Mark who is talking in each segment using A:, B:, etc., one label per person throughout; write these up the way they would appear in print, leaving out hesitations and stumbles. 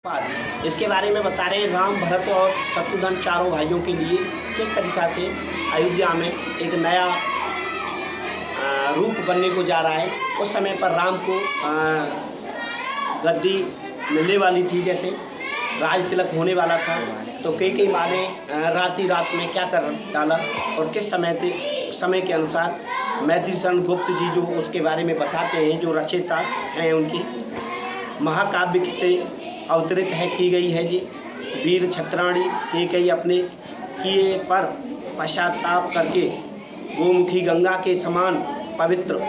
A: इसके बारे में बता रहे हैं। राम, भरत और शत्रुघ्न चारों भाइयों के लिए किस तरीक़ा से अयोध्या में एक नया रूप बनने को जा रहा है। उस समय पर राम को गद्दी मिलने वाली थी, जैसे राज तिलक होने वाला था, तो कई माँ ने रात में क्या कर डाला और किस समय के अनुसार मैथिलीशरण गुप्त जी जो उसके बारे में बताते हैं, जो रचयिता हैं उनकी महाकाव्य से अवतरित है की गई है। जी वीर छत्राणी कई अपने किए पर पश्चाताप करके गोमुखी गंगा के समान पवित्र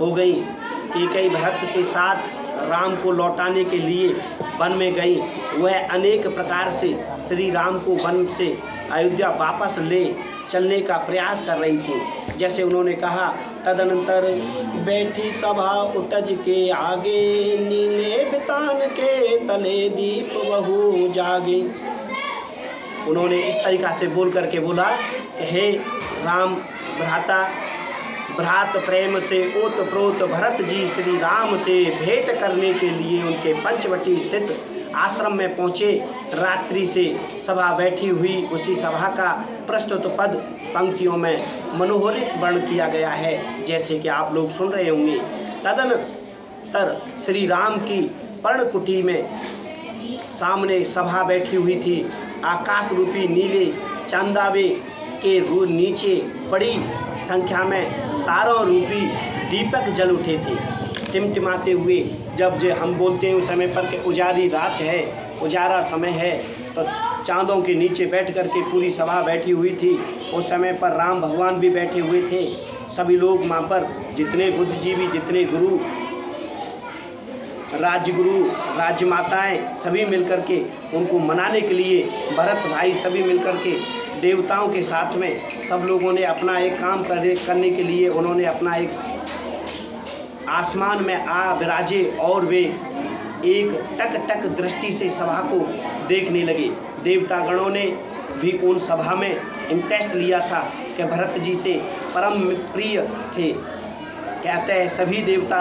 A: हो गई। कई भरत के साथ राम को लौटाने के लिए वन में गई। वह अनेक प्रकार से श्री राम को वन से अयोध्या वापस ले चलने का प्रयास कर रही थी। जैसे उन्होंने कहा, तदनंतर बैठी सभा उटज के आगे, नीले बितान के तले दीप बहु जागे। उन्होंने इस तरीक़ा से बोल करके बोला कि हे राम भ्रात प्रेम से ओतप्रोत भरत जी श्री राम से भेंट करने के लिए उनके पंचवटी स्थित आश्रम में पहुँचे। रात्रि से सभा बैठी हुई, उसी सभा का प्रस्तुत पद पंक्तियों में मनोहरित वर्ण किया गया है, जैसे कि आप लोग सुन रहे होंगे। तदनंतर श्री राम की पर्णकुटी में सामने सभा बैठी हुई थी। आकाश रूपी नीले चांदावे के नीचे बड़ी संख्या में तारों रूपी दीपक जल उठे थे, टिमटिमाते हुए। जब हम बोलते हैं उस समय पर कि उजारी रात है, उजारा समय है, तो चांदों के नीचे बैठ कर के पूरी सभा बैठी हुई थी। उस समय पर राम भगवान भी बैठे हुए थे। सभी लोग वहाँ पर, जितने बुद्धिजीवी, जितने गुरु, राजगुरु, राजमाताएं, सभी मिलकर के उनको मनाने के लिए, भरत भाई सभी मिलकर के देवताओं के साथ में सब लोगों ने अपना एक काम करने के लिए उन्होंने अपना एक आसमान में आ विराजे और वे एक टक टक दृष्टि से सभा को देखने लगे। देवता गणों ने भी उन सभा में इंटरेस्ट लिया था कि भरत जी से परम प्रिय थे। कहते हैं सभी देवता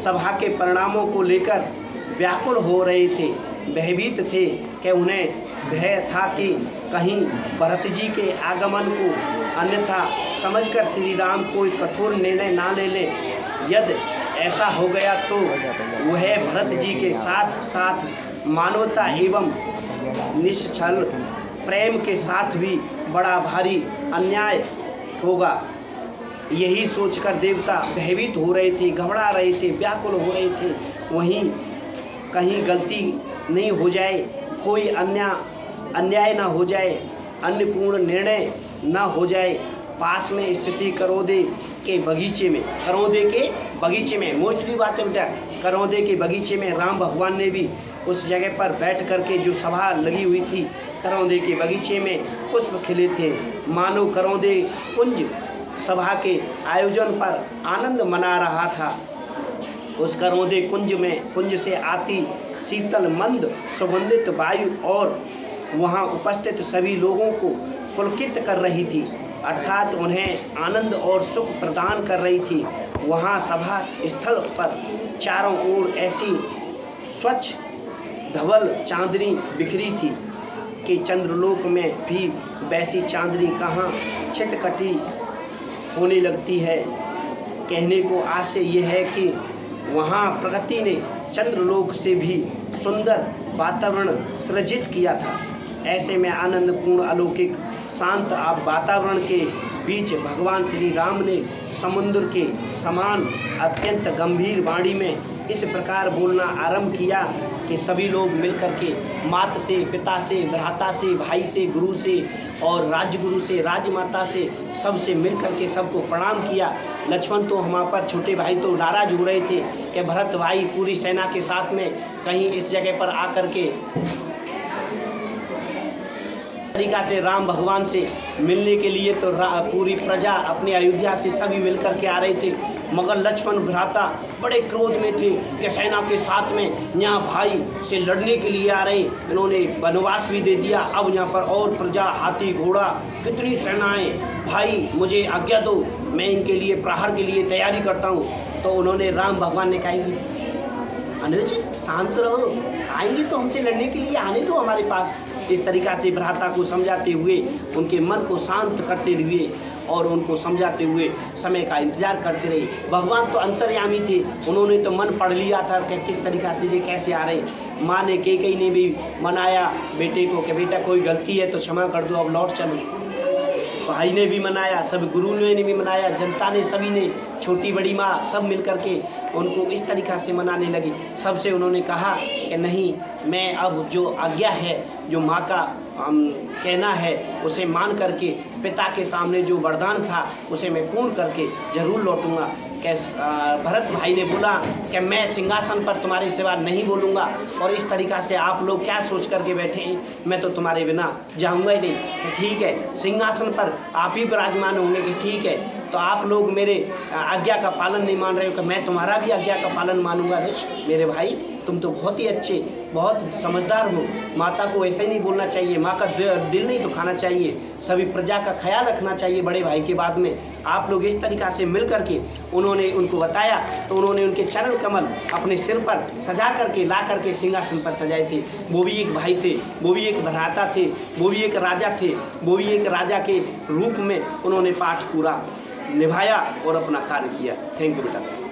A: सभा के परिणामों को लेकर व्याकुल हो रहे थे, भयभीत थे कि उन्हें भय था कि कहीं भरत जी के आगमन को अन्यथा समझकर श्री राम कोई कठोर निर्णय ना ले लें। यदि ऐसा हो गया तो वह भरत जी के साथ साथ मानवता एवं निश्चल प्रेम के साथ भी बड़ा भारी अन्याय होगा। यही सोचकर देवता भयभीत हो रहे थे, घबरा रहे थे, व्याकुल हो रहे थे। वहीं कहीं गलती नहीं हो जाए, कोई अन्याय ना हो जाए, अन्यपूर्ण निर्णय ना हो जाए। पास में स्थिति करौदे के बगीचे में मोस्टली बात है बेटा, करौदे के बगीचे में राम भगवान ने भी उस जगह पर बैठ करके, जो सभा लगी हुई थी करौदे के बगीचे में, पुष्प खिले थे। मानो करौदे कुंज सभा के आयोजन पर आनंद मना रहा था। उस करौदे कुंज से आती शीतल मंद सुगंधित वायु और वहाँ उपस्थित सभी लोगों को पुलकित कर रही थी, अर्थात उन्हें आनंद और सुख प्रदान कर रही थी। वहाँ सभा स्थल पर चारों ओर ऐसी स्वच्छ धवल चांदनी बिखरी थी कि चंद्रलोक में भी वैसी चांदनी कहाँ छिटकटी होने लगती है। कहने को आशय यह है कि वहाँ प्रकृति ने चंद्रलोक से भी सुंदर वातावरण सृजित किया था। ऐसे में आनंदपूर्ण अलौकिक शांत वातावरण के बीच भगवान श्री राम ने समुद्र के समान अत्यंत गंभीर वाणी में इस प्रकार बोलना आरंभ किया कि सभी लोग मिलकर के माता से, पिता से, भ्राता से, भाई से, गुरु से और राजगुरु से, राजमाता से, सबसे मिलकर के सबको प्रणाम किया। लक्ष्मण तो वहाँ पर, छोटे भाई तो नाराज हो रहे थे कि भरत भाई पूरी सेना के साथ में कहीं इस जगह पर आकर के तरीका से राम भगवान से मिलने के लिए तो पूरी प्रजा अपने अयोध्या से सभी मिलकर के आ रहे थे। मगर लक्ष्मण भ्राता बड़े क्रोध में थे कि सेना के साथ में यहाँ भाई से लड़ने के लिए आ रहे, इन्होंने वनवास भी दे दिया। अब यहाँ पर और प्रजा, हाथी घोड़ा, कितनी सेनाएं, भाई मुझे आज्ञा दो, मैं इनके लिए प्रहार के लिए तैयारी करता हूँ। तो उन्होंने, राम भगवान ने कहा, अनुज शांत रहो, आएंगे तो हमसे लड़ने के लिए आने दो हमारे पास। इस तरीक़ा से भ्राता को समझाते हुए, उनके मन को शांत करते हुए और उनको समझाते हुए समय का इंतज़ार करते रहे। भगवान तो अंतर्यामी थे, उन्होंने तो मन पढ़ लिया था कि किस तरीक़ा से ये कैसे आ रहे। माँ ने कैकेयी ने भी मनाया बेटे को कि बेटा कोई गलती है तो क्षमा कर दो, अब लौट चलो। भाई ने भी मनाया, सब गुरु ने भी मनाया, जनता ने, सभी ने, छोटी बड़ी माँ सब मिल कर के उनको इस तरीक़ा से मनाने लगी। सबसे उन्होंने कहा कि नहीं, मैं अब जो आज्ञा है, जो माँ का कहना है उसे मान करके, पिता के सामने जो वरदान था उसे मैं पूर्ण करके ज़रूर लौटूंगा। भरत भाई ने बोला कि मैं सिंहासन पर तुम्हारे सिवा नहीं बोलूँगा, और इस तरीक़ा से आप लोग क्या सोच करके बैठे हैं, मैं तो तुम्हारे बिना जाऊँगा ही नहीं। कि ठीक है, सिंहासन पर आप ही विराजमान होंगे, कि ठीक है, तो आप लोग मेरे आज्ञा का पालन नहीं मान रहे हो कि मैं तुम्हारा भी आज्ञा का पालन मानूंगा। मेरे भाई तुम तो बहुत ही अच्छे, बहुत समझदार हो। माता को ऐसे ही नहीं बोलना चाहिए, माँ का दिल नहीं दुखाना चाहिए, सभी प्रजा का ख्याल रखना चाहिए। बड़े भाई के बाद में आप लोग इस तरीक़ा से मिल करके उन्होंने उनको बताया, तो उन्होंने उनके चरण कमल अपने सिर पर सजा करके ला करके सिंहासन पर सजाए थे। वो भी एक भाई थे, वो भी एक भ्राता थे, वो भी एक राजा थे, वो भी एक राजा के रूप में उन्होंने पाठ पूरा निभाया और अपना कार्य किया। थैंक यू बेटा।